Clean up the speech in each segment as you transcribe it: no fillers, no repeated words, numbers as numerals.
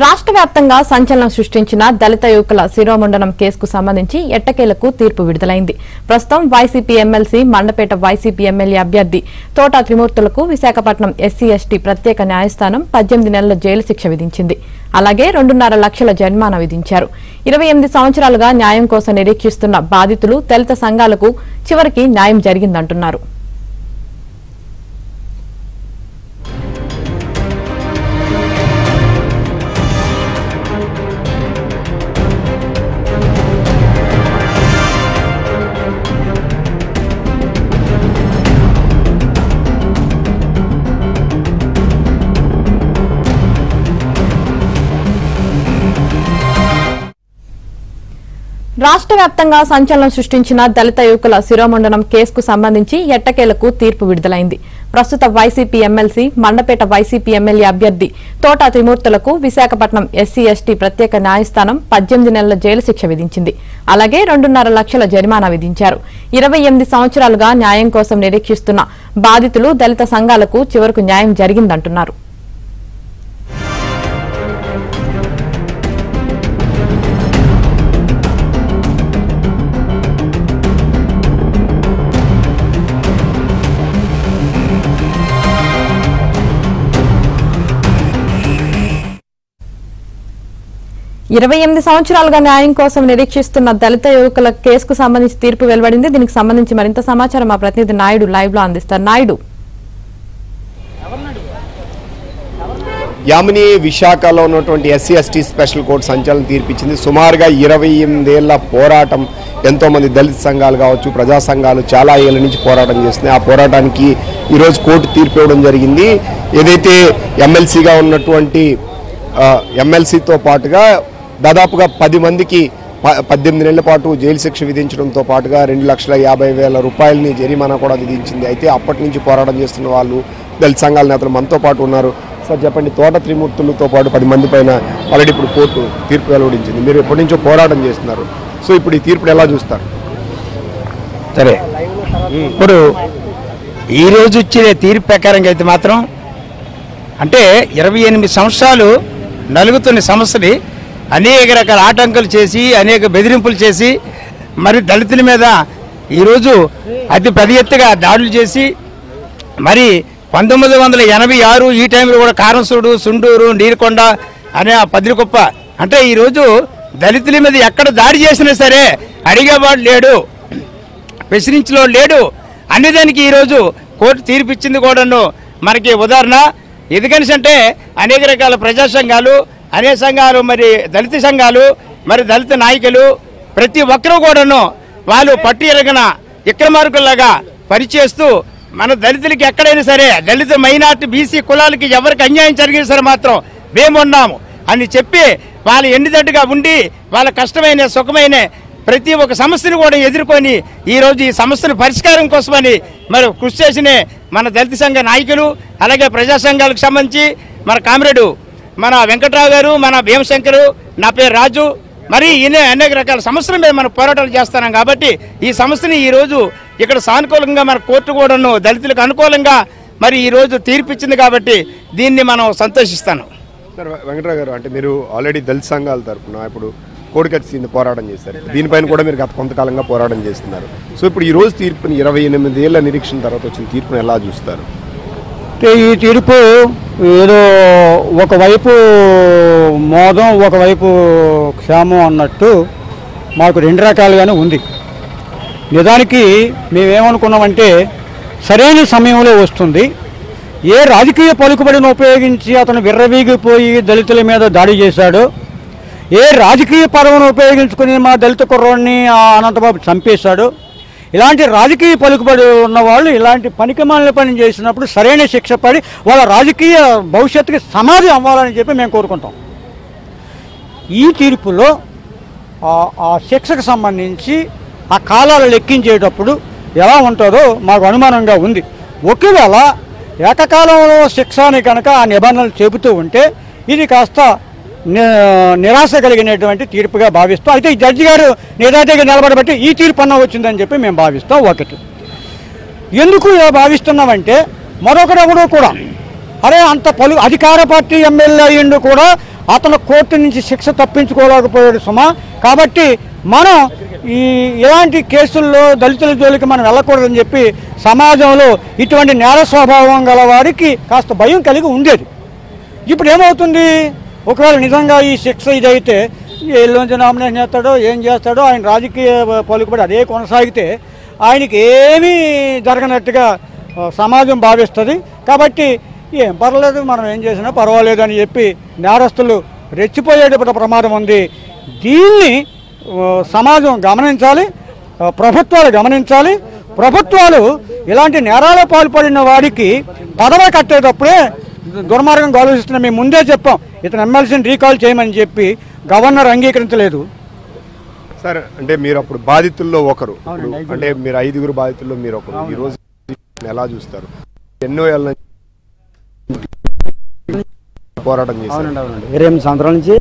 రాష్ట్ర వ్యాప్తంగా సంచలనం సృష్టించిన దళిత యువకుల శిరోముండనం కేసుకు సంబంధించి ఎట్టకేలకు తీర్పు విడుదలైంది. ప్రస్తుతం YCP MLC Mandapeta YCP MLA అభ్యర్థి తోట త్రిమూర్తులకు విశాఖపట్నం ఎస్సీ ఎస్టీ ప్రత్యేక న్యాయస్థానం 18 నెలల జైలు శిక్ష విధించింది. అలాగే 2.5 లక్షల జరిమానా విధించారు. 28 సంవత్సరాలుగా న్యాయం కోసం నిరీక్షిస్తున్న బాధితులు దళిత సంఘాలకు చివరికి న్యాయం జరిగిందంటున్నారు. రాష్ట్ర వ్యాప్తంగా సంచలనం సృష్టించిన దళిత యువకుల శిరోముండనం కేసుకు సంబంధించి ఎట్టకేలకు తీర్పు విడుదలైంది. ప్రస్తుత YCP MLC Mandapeta YCP MLA అభ్యర్థి తోట త్రిమూర్తులకు విశాఖపట్నం ఎస్సీ ఎస్టీ ప్రత్యేక న్యాయస్థానం 18 నెలల జైలు శిక్ష విధించింది. అలాగే 2.5 లక్షల జరిమానా విధించారు. 28 సంవత్సరాలుగా న్యాయం కోసం నిరీక్షిస్తున్న బాధితులు దళిత సంఘాలకు చివరకు న్యాయం జరిగిందంటున్నారు. ఇరవై 28 సంవత్సరాలుగా న్యాయం కోసం నిరీక్షిస్తున్న దళిత యువకుల కేసుకు సంబంధించి తీర్పు వెలువడింది. దీనికి సంబంధించి మరింత సమాచారం మా ప్రతినిధి నాయుడు లైవ్ లో అందిస్తారు. నాయుడు, యామిని విశాఖలో ఉన్నటువంటి ఎస్సీ ఎస్టీ స్పెషల్ కోర్టు సంచలనం తీర్పిచ్చింది. సుమారుగా 28 ఏళ్ల పోరాటం, ఎంతో మంది దళిత సంఘాలు కావచ్చు, ప్రజా సంఘాలు చాలా ఏళ్ల నుంచి పోరాటం చేస్తున్నాయి. ఆ పోరాటానికి ఈరోజు కోర్టు తీర్పు ఇవ్వడం జరిగింది. ఏదైతే ఎమ్మెల్సీగా ఉన్నటువంటి ఎమ్మెల్సీతో పాటుగా దాదాపుగా 10 మందికి 18 నెలల పాటు జైలు శిక్ష విధించడంతో పాటుగా 2,50,000 రూపాయలని జరిమానా కూడా విధించింది. అయితే అప్పటి నుంచి పోరాటం చేస్తున్న వాళ్ళు దళిత సంఘాల నేతలు మనతో పాటు ఉన్నారు. సార్ చెప్పండి, తోట త్రిమూర్తులతో పాటు 10 మంది పైన ఆల్రెడీ ఇప్పుడు కోర్టు తీర్పు వెలువడించింది. మీరు ఎప్పటి నుంచో పోరాటం చేస్తున్నారు, సో ఇప్పుడు ఈ తీర్పుని ఎలా చూస్తారు? సరే, ఇప్పుడు ఈరోజు ఇచ్చిన తీర్పు ప్రకారంగా అయితే మాత్రం అంటే 28 సంవత్సరాలు నలుగుతున్న సమస్యని అనేక రకాల ఆటంకాలు చేసి, అనేక బెదిరింపులు చేసి, మరి దళితుల మీద ఈరోజు అతి పెద్ద ఎత్తుగా దాడులు చేసి, మరి 1986 ఈ టైంలో కూడా కారంసూడు, సుండూరు, నీరుకొండ అనే ఆ పదిరికొప్ప అంటే ఈరోజు దళితుల మీద ఎక్కడ దాడి చేసినా సరే అడిగేవాడు లేడు, ప్రశ్నించలో లేడు అనేదానికి ఈరోజు కోర్టు తీర్పిచ్చింది కూడాను మనకి ఉదాహరణ. ఎందుకని అంటే అనేక రకాల ప్రజా సంఘాలు, అనేక సంఘాలు, మరి దళిత సంఘాలు, మరి దళిత నాయకులు ప్రతి ఒక్కరూ కూడాను వాళ్ళు పట్టు ఎరగన విక్రమార్కుల్లాగా పనిచేస్తూ మన దళితులకి ఎక్కడైనా సరే దళిత మైనార్టీ బీసీ కులాలకి ఎవరికి అన్యాయం జరిగినా సరే మాత్రం మేమున్నాము అని చెప్పి వాళ్ళు ఎండిదట్టుగా ఉండి వాళ్ళ కష్టమైన సుఖమైన ప్రతి ఒక్క సమస్యను కూడా ఎదుర్కొని ఈరోజు ఈ సమస్యల పరిష్కారం కోసమని మరి కృషి చేసిన మన దళిత సంఘ నాయకులు, అలాగే ప్రజా సంఘాలకు సంబంధించి మన కామ్రేడు మన వెంకట్రావు గారు, మన భీమశంకరు, నా పేరు రాజు, మరి ఈయన అనేక రకాల సమస్యల మీద మనం పోరాటాలు చేస్తున్నాం. కాబట్టి ఈ సమస్యని ఈరోజు ఇక్కడ సానుకూలంగా మన కోర్టు కూడాను దళితులకు అనుకూలంగా మరి ఈరోజు తీర్పిచ్చింది. కాబట్టి దీన్ని మనం సంతోషిస్తాను. సార్ వెంకట్రావు గారు, అంటే మీరు ఆల్రెడీ దళిత సంఘాల తరఫున ఇప్పుడు కోడికచ్చింది పోరాటం చేశారు, దీనిపైన కూడా మీరు గత కొంతకాలంగా పోరాటం చేస్తున్నారు. సో ఇప్పుడు ఈ రోజు తీర్పుని 28 ఏళ్ల నిరీక్షణ తర్వాత వచ్చిన తీర్పుని ఎలా చూస్తారు? ఈ తీర్పు ఏదో ఒకవైపు మోదం, ఒకవైపు క్షేమం అన్నట్టు మాకు 2 రకాలుగానే ఉంది. నిజానికి మేమేమనుకున్నామంటే సరైన సమయంలో వస్తుంది. ఏ రాజకీయ పలుకుబడిని ఉపయోగించి అతను విర్రవీగిపోయి దళితుల మీద దాడి చేశాడో, ఏ రాజకీయ పదవిని ఉపయోగించుకుని మా దళిత కుర్రాడిని అనంతబాబు చంపేశాడు, ఇలాంటి రాజకీయ పలుకుబడి ఉన్నవాళ్ళు ఇలాంటి పనికిమాలిన పని చేసినప్పుడు సరైన శిక్ష పడి వాళ్ళ రాజకీయ భవిష్యత్తుకి సమాధి అవ్వాలని చెప్పి మేము కోరుకుంటాం. ఈ తీర్పులో ఆ శిక్షకు సంబంధించి ఆ కాలాలు లెక్కించేటప్పుడు ఎలా ఉంటుందో మాకు అనుమానంగా ఉంది. ఒకవేళ ఏకకాలంలో శిక్ష అని కనుక ఆ నిబంధనలు చెబుతూ ఉంటే ఇది కాస్త నిరాశ కలిగినటువంటి తీర్పుగా భావిస్తాం. అయితే ఈ జడ్జి గారు నిజాయితీగా నిలబడబట్టి ఈ తీర్పు అన్న వచ్చిందని చెప్పి మేము భావిస్తాం. ఒకటి ఎందుకు భావిస్తున్నామంటే మరొకడెవడో కూడా అరే అంత అధికార పార్టీ ఎమ్మెల్యే అయ్యిండు కూడా అతను కోర్టు నుంచి శిక్ష తప్పించుకోలేకపోయాడు సుమా. కాబట్టి మనం ఇలాంటి కేసుల్లో దళితుల జోలికి మనం వెళ్ళకూడదని చెప్పి సమాజంలో ఇటువంటి నేర స్వభావం గల వారికి కాస్త భయం కలిగి ఉండేది. ఇప్పుడు ఏమవుతుంది, ఒకవేళ నిజంగా ఈ శిక్ష ఇదైతే ఎల్లుంచి నామినేషన్ చేస్తాడో ఏం చేస్తాడో, ఆయన రాజకీయ పలుకుబడి అదే కొనసాగితే ఆయనకి ఏమీ జరగనట్టుగా సమాజం భావిస్తుంది. కాబట్టి ఏం పర్వాలేదు, మనం ఏం చేసినా పర్వాలేదు అని చెప్పి నేరస్తులు రెచ్చిపోయేటప్పుడు ప్రమాదం ఉంది. దీన్ని సమాజం గమనించాలి, ప్రభుత్వాలు గమనించాలి. ప్రభుత్వాలు ఇలాంటి నేరాలు పాల్పడిన వాడికి పదవి కట్టేటప్పుడే దుర్మార్గంగా ఆలోచిస్తున్నాం. మేము ముందే చెప్పాం ఇతను ఎమ్మెల్సీని రీకాల్ చేయమని చెప్పి, గవర్నర్ అంగీకరించలేదు. సార్ అంటే మీరు అప్పుడు బాధితుల్లో ఒకరు, అంటే మీరు 5గురు బాధితుల్లో మీరు ఒకరు. ఈ రోజు ఎలా చూస్తారు? ఎన్నో ఏళ్ళ పోరాటం చేశారు. 28 సంవత్సరాల నుంచి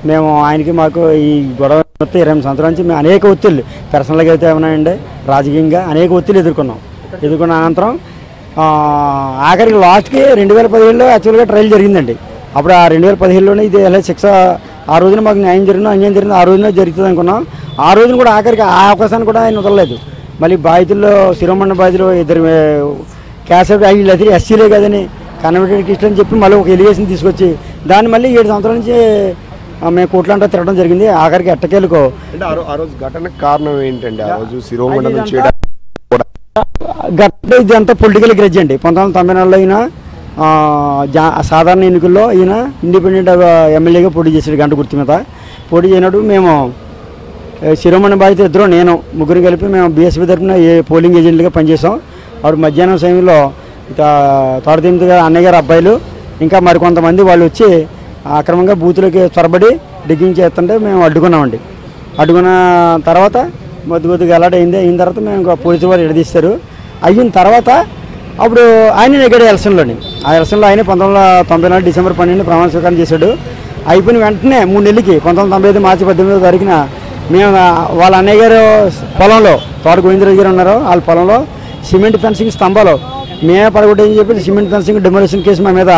మేము ఆయనకి మాకు ఈ గొడవ 28 సంవత్సరాల నుంచి మేము అనేక ఒత్తిళ్ళు పర్సనల్గా అయితే ఏమన్నాయండి, రాజకీయంగా అనేక ఒత్తిళ్ళు ఎదుర్కొన్న అనంతరం ఆఖరికి లాస్ట్కి 2017లో యాక్చువల్గా ట్రయల్ జరిగిందండి. అప్పుడు ఆ 2017లోనే ఇది ఎలా శిక్ష ఆ రోజున మాకు న్యాయం జరిగింది ఆ రోజున జరుగుతుంది అనుకున్నాం. ఆ రోజున కూడా ఆఖరికి ఆ అవకాశాన్ని కూడా ఆయన వదలలేదు. మళ్ళీ బాధితుల్లో శిరోమండ బాధితులు 2 క్యాసెట్ వీళ్ళు అది ఎస్సీలే కదని కన్వర్టెడ్ క్రిస్టియన్ అని చెప్పి మళ్ళీ ఒక ఎలిగేషన్ తీసుకొచ్చి దాన్ని మళ్ళీ 7 సంవత్సరాల నుంచి మేము కోట్లంటా తిరగడం జరిగింది. ఆఖరికి ఎట్టకేలకు అంటే ఆ రోజు ఘటనకు కారణం ఏంటండి? ఆ రోజు శిరోమండలం ఇది అంతా పొలిటికల్ గ్రెడ్జ్ అండి. 1994లో ఈయన సాధారణ ఎన్నికల్లో ఈయన ఇండిపెండెంట్ ఎమ్మెల్యేగా పోటీ చేశాడు. గంట గుర్తు మీద పోటీ చేయనప్పుడు మేము శిరోమణి బాధిత ఇద్దరు నేను ముగ్గురు కలిపి మేము బీఎస్పీ తరఫున పోలింగ్ ఏజెంట్లుగా పనిచేసాం. అప్పుడు మధ్యాహ్నం సమయంలో తోటతిమితిగా అన్నయ్య గారు అబ్బాయిలు ఇంకా మరికొంతమంది వాళ్ళు వచ్చి అక్రమంగా బూతులకి చొరబడి డిగ్గింగ్ చేస్తుంటే మేము అడ్డుకున్నామండి. అడ్డుకున్న తర్వాత కొద్దిగా అలర్ట్ అయిన తర్వాత మేము పోలీసు వారు ఎడదీస్తారు. అయిన తర్వాత అప్పుడు ఆయన నెగ్గాడు ఎలక్షన్లోని. ఆ ఎలక్షన్లో ఆయన 1994 డిసెంబర్ 12 ప్రమాణ స్వీకారం చేశాడు. అయిపోయిన వెంటనే 3 నెలలకి 1995 మార్చి 18వ తారీఖున మేము వాళ్ళ అన్నయ్య గారు పొలంలో తోట గోవిందరాజు గారు ఉన్నారు, వాళ్ళ పొలంలో సిమెంట్ ఫెన్సింగ్ స్తంభాలు మేమే పడగొట్టని చెప్పి సిమెంట్ ఫెన్సింగ్ డెమోలేషన్ కేసు మా మీద,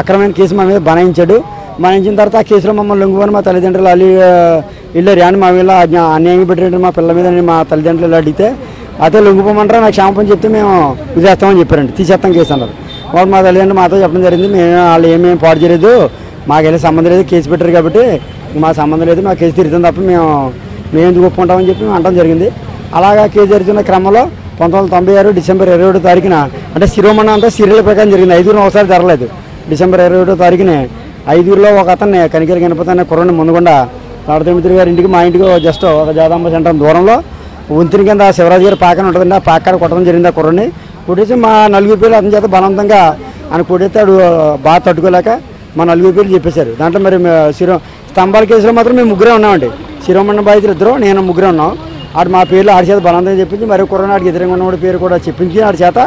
అక్రమైన కేసు మా మీద బనాయించాడు. బనాయించిన తర్వాత ఆ కేసులో మమ్మల్ని లొంగుకొని మా తల్లిదండ్రులు వాళ్ళు వెళ్ళారు. అని మా వీళ్ళ అన్యాయంగా పెట్టినట్టు మా పిల్లల మీద మా తల్లిదండ్రులు అడిగితే అదే లొంగిపోమంటారా నాకు క్షమాపణ చెప్తే మేము చేస్తామని చెప్పారండి. తీసేస్తాం కేసు అన్నారు. వాళ్ళు మా తల్లిదండ్రులు మాతో చెప్పడం జరిగింది, మేము వాళ్ళు ఏమేమి పాడు చేయలేదు, మాకెళ్ళి సంబంధం లేదు, కేసు పెట్టారు కాబట్టి మా సంబంధం లేదు, మా కేసు తిరుగుతుంది తప్ప మేము ఎందుకు ఒప్పుకుంటామని చెప్పి మేము అనడం జరిగింది. అలాగా కేసు జరుగుతున్న క్రమంలో 1996 డిసెంబర్ 27వ తారీఖున అంటే శిరోమణి అంతా సీరియల్ ప్రకారం జరిగింది. 5గురు ఒకసారి జరగలేదు. డిసెంబర్ 27వ తారీఖున 5గురిలో ఒక అతన్ని కనికరి గణపతి అనే కుర్రని ముందుకుండా తోటతిమితి గారి ఇంటికి మా ఇంటికి జస్ట్ ఒక జాదాంబ సెంటర్ దూరంలో వంతిని కింద శివరాజు గారి పాకన ఉంటుందండి. ఆ పాకాడ కొట్టడం జరిగింది. ఆ కుర్రని కొట్టేసి మా 4 పేర్లు అతని చేత బలవంతంగా ఆయన కొట్టేస్తే ఆడు బాగా తట్టుకోలేక మా 4 పేర్లు చెప్పేశారు. దాంట్లో మరి స్తంభాల కేసులో మాత్రం మేము 3 ఉన్నామండి. శిరోమణి బాధితులు 2 నేను 3 ఉన్నాం. ఆడు మా పేర్లు ఆడి చేత బలవంతంగా చెప్పించి మరి కుర్రని ఆడికి ఎదురుగా ఉన్నవాడి పేరు కూడా చెప్పించి ఆడి చేత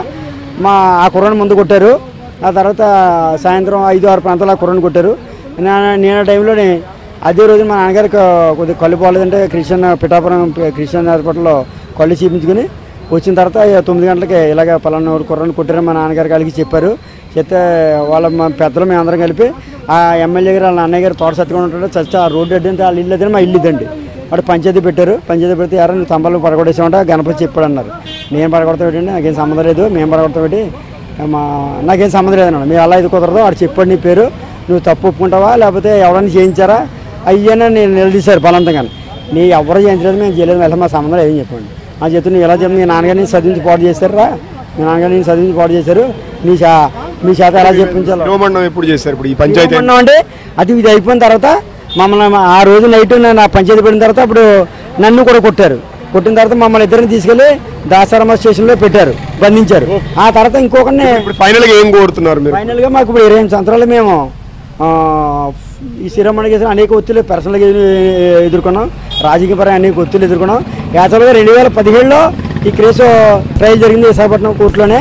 ఆ కుర్రని ముందు కొట్టారు. ఆ తర్వాత సాయంత్రం 5-6 ప్రాంతాలు ఆ కుర్రని కొట్టారు. నేను టైంలోనే అదే రోజు మా నాన్నగారికి కొద్దిగా కళ్ళు పోలేదంటే పిఠాపురం క్రిస్టియన్ హాస్పిటల్లో కళ్ళు చూపించుకుని వచ్చిన తర్వాత 9 గంటలకి ఇలాగ పలానా కుర్రని కొట్టారని మా నాన్నగారికి కలిగి చెప్పారు. చెప్తే వాళ్ళ మా పెద్దలు మేము అందరం కలిపి ఆ ఎమ్మెల్యే గారు వాళ్ళ అన్నయ్య గారు తోట సత్తుకొని ఉంటాడు చచ్చి ఆ రోడ్డు అడ్డంటే వాళ్ళ ఇల్లు అదే మా ఇల్లు ఇద్దండి. వాడు పంచాయతీ పెట్టారు. పంచాయతీ పెడితే ఎవరు నువ్వు స్తంభాలు పడగొట్టేసామంట గణపతి చెప్పాడు అన్నారు. నేను పడగొడతాబెట్టి నాకేం సంబంధం లేదు, మేము పడగొడతాబెట్టి నాకేం సంబంధం లేదన్నాడు. మీరు అలా ఇది కుదరదు, వాడు చెప్పాడు నీ పేరు, నువ్వు తప్పు ఒప్పుకుంటావా లేకపోతే ఎవరైనా చేయించారా అయ్యానే నేను నిలదీశారు బలవంతంగా. నీ ఎవరు చేయించలేదు, మేము చేయలేదు, వెళ్ళి మా సంబంధం ఏం చెప్పండి. ఆ చెప్తే నువ్వు ఎలా చెప్పి మీ నాన్నగారిని చదివించి పాటు చేశారా, మీ నాన్నగారిని చదివించి పాటు చేశారు, మీ చేత ఎలా చెప్పించాలి ఎప్పుడు చేశారు? ఇప్పుడు ఈ పంచాయతీ అంటే అది ఇది అయిపోయిన తర్వాత మమ్మల్ని ఆ రోజు నైట్ నా పంచాయతీ పెట్టిన తర్వాత అప్పుడు నన్ను కూడా కొట్టారు. కొట్టిన తర్వాత మమ్మల్ని ఇద్దరిని తీసుకెళ్లి దాసారామ స్టేషన్లో పెట్టారు, బంధించారు. ఆ తర్వాత ఇంకొకరిని ఫైనల్గా ఏం కోరుతున్నారు మీరు? ఫైనల్గా మాకు ఇప్పుడు 28 సంవత్సరాలు మేము ఈ శిరోమణి కేసులు అనేక ఒత్తిళ్ళు పర్సనల్గా ఎదుర్కొన్నాం, రాజకీయపరంగా అనేక ఒత్తిళ్ళు ఎదుర్కొన్నాం. యాక్చువల్గా 2017లో ఈ కేసు ట్రయల్ జరిగింది విశాఖపట్నం కోర్టులోనే.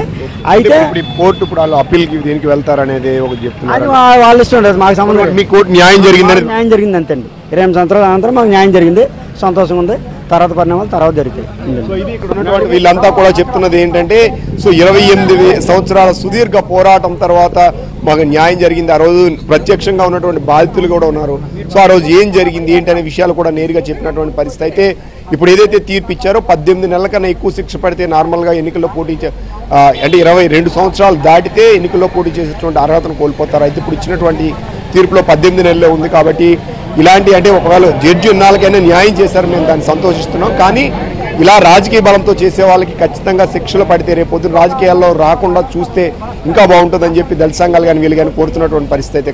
అయితే కోర్టు ఇప్పుడు వాళ్ళు అప్పీల్కి దీనికి వెళ్తారనేది ఒకటి చెప్తున్నారు. అది వాళ్ళ ఇష్టం ఉండదు, మాకు సంబంధం. మీ కోర్టు న్యాయం జరిగిందని న్యాయం జరిగింది అంతే అండి. 28 సంవత్సరాల అనంతరం మాకు న్యాయం జరిగింది, సంతోషంగా ఉంది. తర్వాత పరిణామాలు తర్వాత జరుగుతాయి. సో ఇది ఇక్కడ ఉన్నటువంటి వీళ్ళంతా కూడా చెప్తున్నది ఏంటంటే, సో 28 సంవత్సరాల సుదీర్ఘ పోరాటం తర్వాత మాకు న్యాయం జరిగింది. ఆ రోజు ప్రత్యక్షంగా ఉన్నటువంటి బాధితులు కూడా ఉన్నారు. సో ఆ రోజు ఏం జరిగింది ఏంటి అనే విషయాలు కూడా నేరుగా చెప్పినటువంటి పరిస్థితి. అయితే ఇప్పుడు ఏదైతే తీర్పు ఇచ్చారో 18 నెలల కన్నా ఎక్కువ శిక్ష పడితే నార్మల్గా ఎన్నికల్లో పోటీ అంటే 22 సంవత్సరాలు దాటితే ఎన్నికల్లో పోటీ చేసేటువంటి అర్హతను కోల్పోతారు. అయితే ఇప్పుడు ఇచ్చినటువంటి తీర్పులో 18 నెలలే ఉంది. కాబట్టి ఇలాంటి అంటే ఒకవేళ జడ్జి ఉన్నాళ్ళకైనా న్యాయం చేశారు, మేము దాన్ని సంతోషిస్తున్నాం. కానీ ఇలా రాజకీయ బలంతో చేసే వాళ్ళకి ఖచ్చితంగా శిక్షలు పడితే రేపు పొద్దున రాజకీయాల్లో రాకుండా చూస్తే ఇంకా బాగుంటుందని చెప్పి దళిత సంఘాలు కానీ వీళ్ళు కానీ కోరుతున్నటువంటి పరిస్థితి అయితే